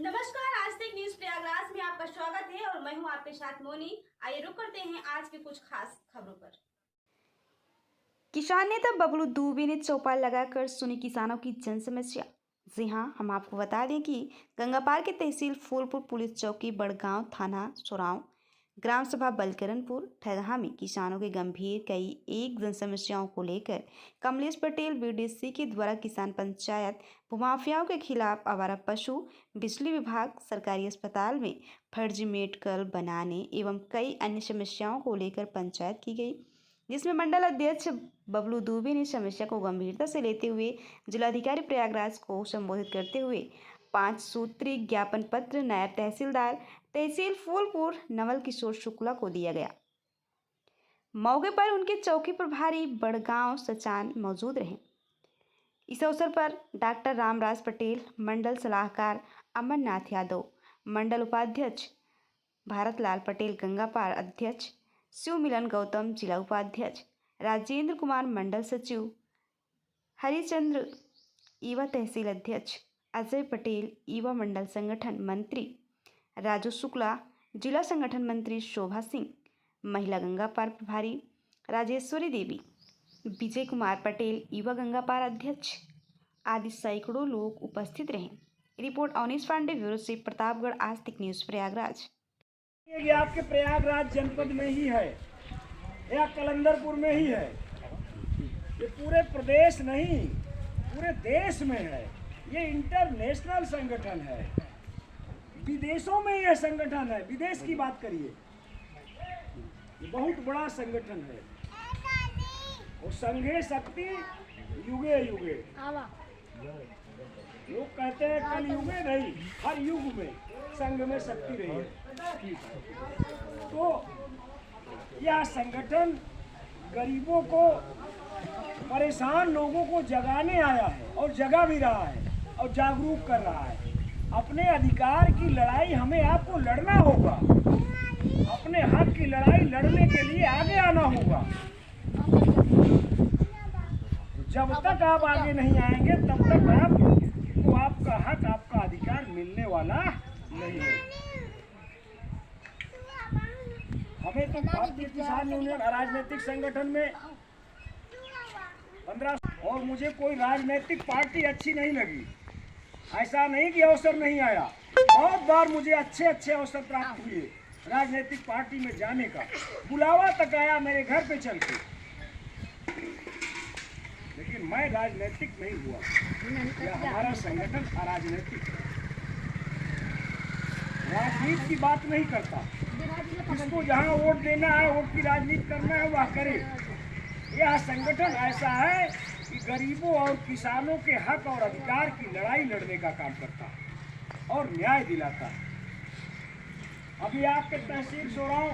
नमस्कार, आज तक न्यूज प्रयागराज में आपका स्वागत है और मैं हूं आपके साथ मोनी। आइए रुक करते हैं आज के कुछ खास खबरों पर। किसान नेता बबलू दुबे ने चौपाल लगाकर सुनी किसानों की जन समस्या। जी हां, हम आपको बता दें कि गंगापार के तहसील फूलपुर पुलिस चौकी बड़गांव थाना सोराव ग्राम सभा बलकरनपुर ठगहा में किसानों के गंभीर कई एक जन समस्याओं को लेकर कमलेश पटेल बीडीसी के द्वारा किसान पंचायत भूमाफियाओं के खिलाफ आवारा पशु बिजली विभाग सरकारी अस्पताल में फर्जी मेडिकल बनाने एवं कई अन्य समस्याओं को लेकर पंचायत की गई, जिसमें मंडल अध्यक्ष बबलू दुबे ने समस्या को गंभीरता से लेते हुए जिलाधिकारी प्रयागराज को संबोधित करते हुए 5 सूत्री ज्ञापन पत्र नायब तहसीलदार तहसील फूलपुर नवल किशोर शुक्ला को दिया गया। मौके पर उनके चौकी प्रभारी बड़गांव सचान मौजूद रहे। इस अवसर पर डॉक्टर रामराज पटेल, मंडल सलाहकार अमरनाथ यादव, मंडल उपाध्यक्ष भारतलाल पटेल, गंगापार अध्यक्ष शिव मिलन गौतम, जिला उपाध्यक्ष राजेंद्र कुमार, मंडल सचिव हरिचंद्र, ईवा तहसील अध्यक्ष अजय पटेल, ईवा मंडल संगठन मंत्री राजू शुक्ला, जिला संगठन मंत्री शोभा सिंह, महिला गंगापार प्रभारी राजेश्वरी देवी, विजय कुमार पटेल, ईवा गंगापार अध्यक्ष आदि सैकड़ों लोग उपस्थित रहे। Report Avnish Pandey, bureau chief, Pratapgarh, Aaj Tak news Prayagraj. ये आपके प्रयागराज जनपद में ही है या कलंदरपुर में ही है, ये पूरे प्रदेश नहीं पूरे देश में है। ये इंटरनेशनल संगठन है, विदेशों में यह संगठन है। विदेश की बात करिए, ये बहुत बड़ा संगठन है और संघे शक्ति युगे युगे। लोग कहते हैं कल युगे नहीं, हर युग में संघ में शक्ति रही है। तो यह संगठन गरीबों को, परेशान लोगों को जगाने आया है और जगा भी रहा है और जागरूक कर रहा है। अपने अधिकार की लड़ाई हमें आपको लड़ना होगा, अपने हक की लड़ाई लड़ने के लिए आगे आना होगा। जब तक आप आगे नहीं आएंगे तब तक आपको आपका हक, आपका अधिकार मिलने वाला नहीं है। हमें तो भारतीय किसान यूनियन राजनीतिक संगठन में 15, और मुझे कोई राजनीतिक पार्टी अच्छी नहीं लगी। ऐसा नहीं कि अवसर नहीं आया, बहुत बार मुझे अच्छे अच्छे अवसर प्राप्त हुए राजनीतिक पार्टी में जाने का। बुलावा तक आया मेरे घर पे चल के, लेकिन मैं राजनीतिक नहीं हुआ। यह हमारा संगठन अराजनीतिक, राजनीति की बात नहीं करता। इसको जहाँ वोट देना है, वोट की राजनीति करना है, वह करे। यह संगठन ऐसा है कि गरीबों और किसानों के हक और अधिकार की लड़ाई लड़ने का काम करता है और न्याय दिलाता है। अभी आपके तहसील सोराव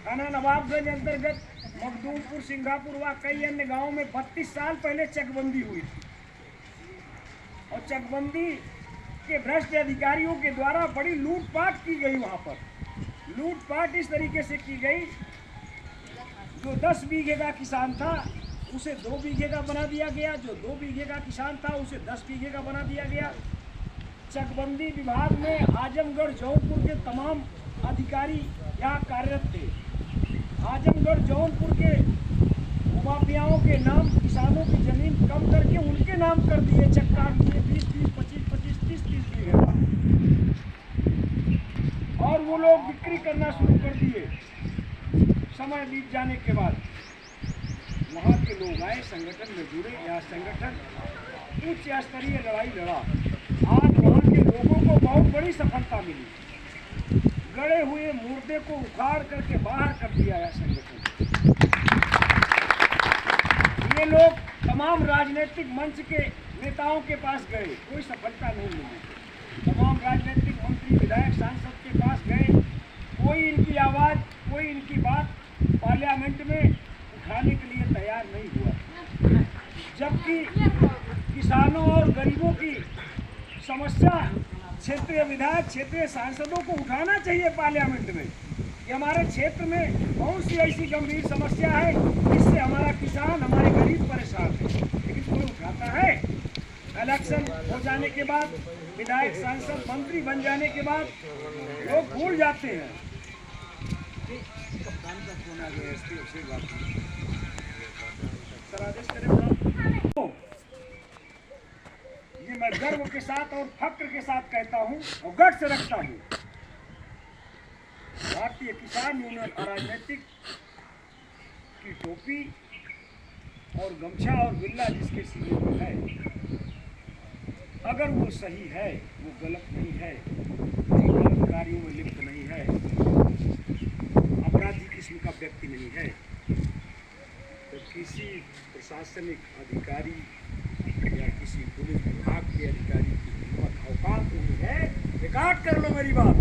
थाना नवाबगंज अंतर्गत मखदूमपुर, सिंगापुर व कई अन्य गांवों में 32 साल पहले चकबंदी हुई थी और चकबंदी के भ्रष्ट अधिकारियों के द्वारा बड़ी लूटपाट की गई। वहां पर लूटपाट इस तरीके से की गई, जो 10 बीघे का किसान था उसे 2 बीघे का बना दिया गया, जो 2 बीघे का किसान था उसे 10 बीघे का बना दिया गया। चकबंदी विभाग में आजमगढ़, जौनपुर के तमाम अधिकारी यहाँ कार्यरत थे। आजमगढ़, जौनपुर के माफियाओं के नाम किसानों की जमीन कम करके उनके नाम कर दिए, चक्का दिए 20, 25, 30 बीघे का, और वो लोग बिक्री करना शुरू कर दिए। समय बीत जाने के बाद वहाँ के लोग आए, संगठन में जुड़े। यह संगठन उच्च स्तरीय लड़ाई लड़ा। आज वहाँ के लोगों को बहुत बड़ी सफलता मिली। गड़े हुए मुर्दे को उखाड़ करके बाहर कर दिया यह संगठन। ये लोग तमाम राजनीतिक मंच के नेताओं के पास गए, कोई सफलता नहीं मिली। तमाम राजनीतिक मंत्री, विधायक, सांसद के पास गए, कोई इनकी आवाज़, कोई इनकी बात पार्लियामेंट में उठाने के लिए तैयार नहीं हुआ। जबकि किसानों और गरीबों की समस्या क्षेत्रीय विधायक, क्षेत्रीय सांसदों को उठाना चाहिए पार्लियामेंट में कि हमारे क्षेत्र में कौन सी ऐसी गंभीर समस्या है जिससे हमारा किसान, हमारे गरीब परेशान है। लेकिन कोई उठाता है? इलेक्शन हो जाने के बाद, विधायक, सांसद, मंत्री बन जाने के बाद लोग भूल जाते हैं। सर आदेश करें। ये मैं गर्व के साथ और फक्र के साथ कहता हूँ और गर्व से रखता हूँ, भारतीय किसान यूनियन अराजनीतिक की टोपी और गमछा और बिल्ला जिसके सीने में है, अगर वो सही है, वो गलत नहीं है, गलत कार्यों में लिप्त नहीं है, अपराधी किस्म का व्यक्ति नहीं है, तो किसी प्रशासनिक अधिकारी या किसी पुलिस विभाग के अधिकारी की हिम्मत औकात नहीं है। रिकॉर्ड कर लो मेरी बात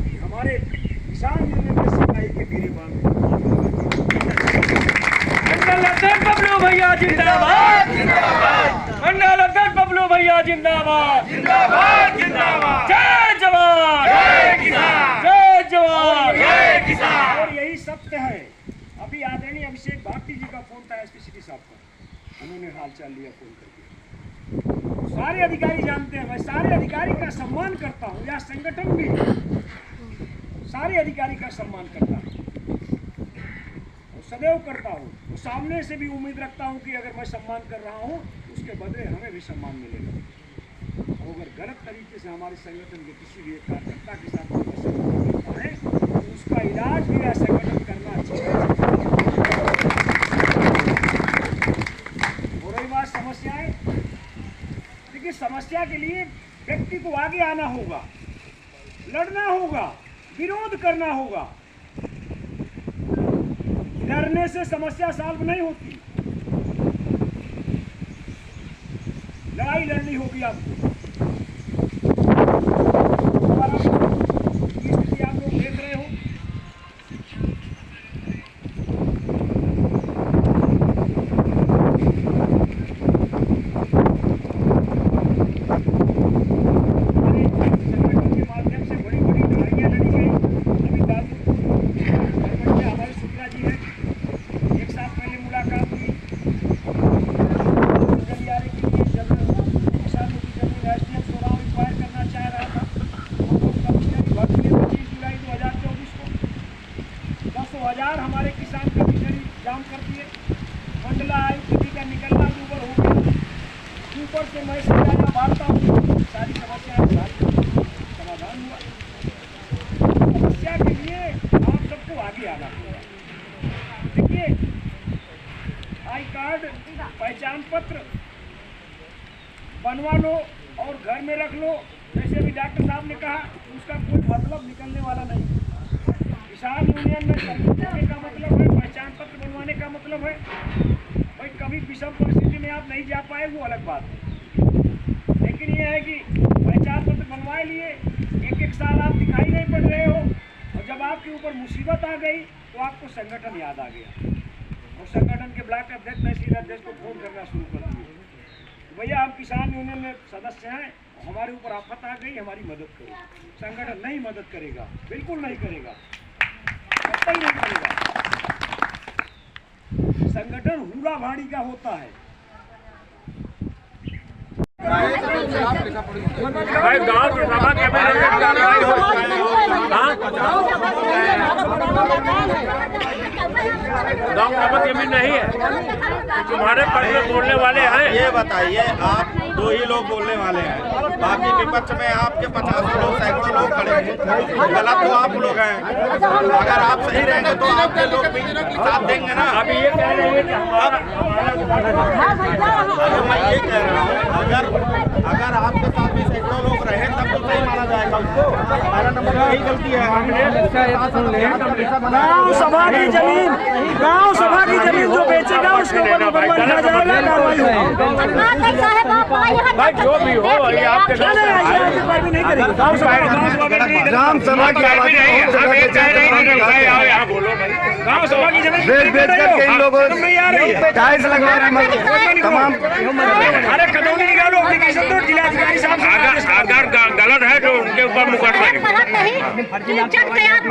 कि हमारे किसान यूनियन के सिपाही के गिरेबान मंडल अध्यक्ष बबलू भैया जिंदाबाद, मंडल अध्यक्ष बबलू भैया जिंदाबाद, जय जवान, जय जवान, जय किसान। और यही सत्य है। अभी आदरणीय अभिषेक भारती जी का फोन था एसपी सिटी साहब का, उन्होंने हालचाल लिया फोन करके। सारे अधिकारी जानते हैं, मैं सारे अधिकारी का सम्मान करता हूँ, या संगठन भी सारे अधिकारी का सम्मान करता हूँ और सदैव करता हूँ। तो सामने से भी उम्मीद रखता हूँ कि अगर मैं सम्मान कर रहा हूँ उसके बदले हमें भी सम्मान मिलेगा। और अगर गलत तरीके से हमारे संगठन के किसी भी एक कार्यकर्ता के साथ सम्मान करता है तो उसका इलाज भी यह संगठन करना चाहिए। हो रही बात समस्याएं, देखिए समस्या के लिए व्यक्ति को आगे आना होगा, लड़ना होगा, विरोध करना होगा। डरने से समस्या सॉल्व नहीं होती, लड़ाई लड़नी होगी आपको। स्थिति आप लोग देख रहे हो, हमारे किसान का बिजली जाम कर दिए, मंडला आयुक्त जी का निकलना ऊपर हो गया, ऊपर से मैं समझाना बांटता हूँ, सारी समस्याएं समाधान हुआ। समस्या के लिए आप सबको आगे आना होगा। देखिए आई कार्ड, पहचान पत्र बनवा लो और घर में रख लो। जैसे अभी डॉक्टर साहब ने कहा, उसका कोई मतलब निकलने वाला नहीं। किसान यूनियन में करने का मतलब है, पहचान पत्र बनवाने का मतलब है। भाई कभी विषम परिस्थिति में आप नहीं जा पाए वो अलग बात है, लेकिन ये है कि पहचान पत्र बनवा लिए, एक साल आप दिखाई नहीं पड़ रहे हो, और जब आपके ऊपर मुसीबत आ गई तो आपको संगठन याद आ गया और संगठन के ब्लॉक अध्यक्ष, तहसील अध्यक्ष को फोन करना शुरू कर दिए, भैया हम किसान यूनियन में सदस्य हैं, हमारे ऊपर आफत आ गई, हमारी मदद करो। संगठन नहीं मदद करेगा, बिल्कुल नहीं करेगा, नहीं करेगा। संगठन हुरा भाड़ी का होता है। भाई गांव की सभा के गांव सभा के में नहीं है, तुम्हारे पक्ष में बोलने वाले हैं। ये बताइए, आप दो ही लोग बोलने वाले हैं, बाकी विपक्ष में आपके 50 लोग, सैकड़ों लोग खड़े हैं। गलत तो आप लोग हैं, अगर आप सही रहेंगे तो आपके लोग भी साथ देंगे ना। अभी ये कह रहे हैं कि मैं ये कह रहा हूँ, अगर आपके साथ भी सैकड़ों लोग रहे तब तो सही माना जाएगा उसको। मेरा नंबर यही गलती है। गाँव सभा की जमीन, गाँव सभा की जमीन जो बेचेगा उसके ऊपर मुकदमा किया जाएगा, कार्रवाई होगी। भाई जो भी हो, ये आपके नहीं करेगी गाँव सभा की यहाँ बोलो भाई। गाँव सभा की जमीन बेच करके इन लोगों टाइल्स लगवा रहे हैं तमाम। अरे कदौली निकालो, एप्लीकेशन दो जिलाधिकारी साहब। अगर गलत है तो उनके ऊपर मुकदमा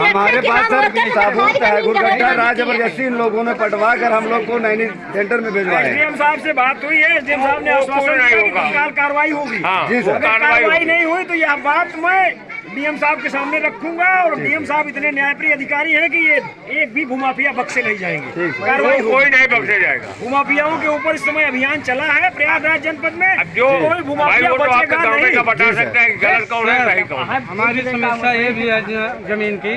हमारे पास सर साबुत है गुरगट्टा राज जबरदस्ती इन लोगों ने पटवा कर हम लोग को नैनी सेंटर में भिजवाया। एसडीएम साहब से बात हुई है, एसडीएम साहब ने आश्वासन दिया कि तत्काल कार्रवाई होगी। जी सर। कार्रवाई नहीं हुई तो यह बात मैं डीएम साहब के सामने रखूंगा और डीएम साहब इतने न्यायप्रिय अधिकारी हैं कि ये एक भी भूमाफिया बख्शे नहीं जाएंगे। कार्रवाई कोई नहीं बख्शे जाएगा। भूमाफियाओं के ऊपर इस समय अभियान चला है प्रयागराज जनपद में। अब जो कोई भूमाफिया बचेगा नहीं। बता सकते हैं कि गलत कौन है सही कौन है। हमारी समस्या ये भी है जमीन की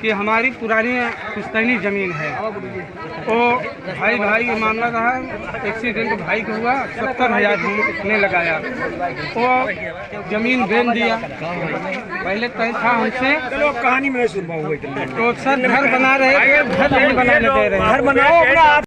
कि हमारी पुरानी पुश्तैनी जमीन है। तो भाई का मामला रहा, एक्सीडेंट भाई को हुआ, 70,000 हमने लगाया, तो जमीन बेच दिया। पहले तय था हमसे, चलो कहानी में सुन पाऊंगा। तो सर घर बना रहे थे, घर नहीं बनाने दे रहे हैं। घर बनाओ अपना।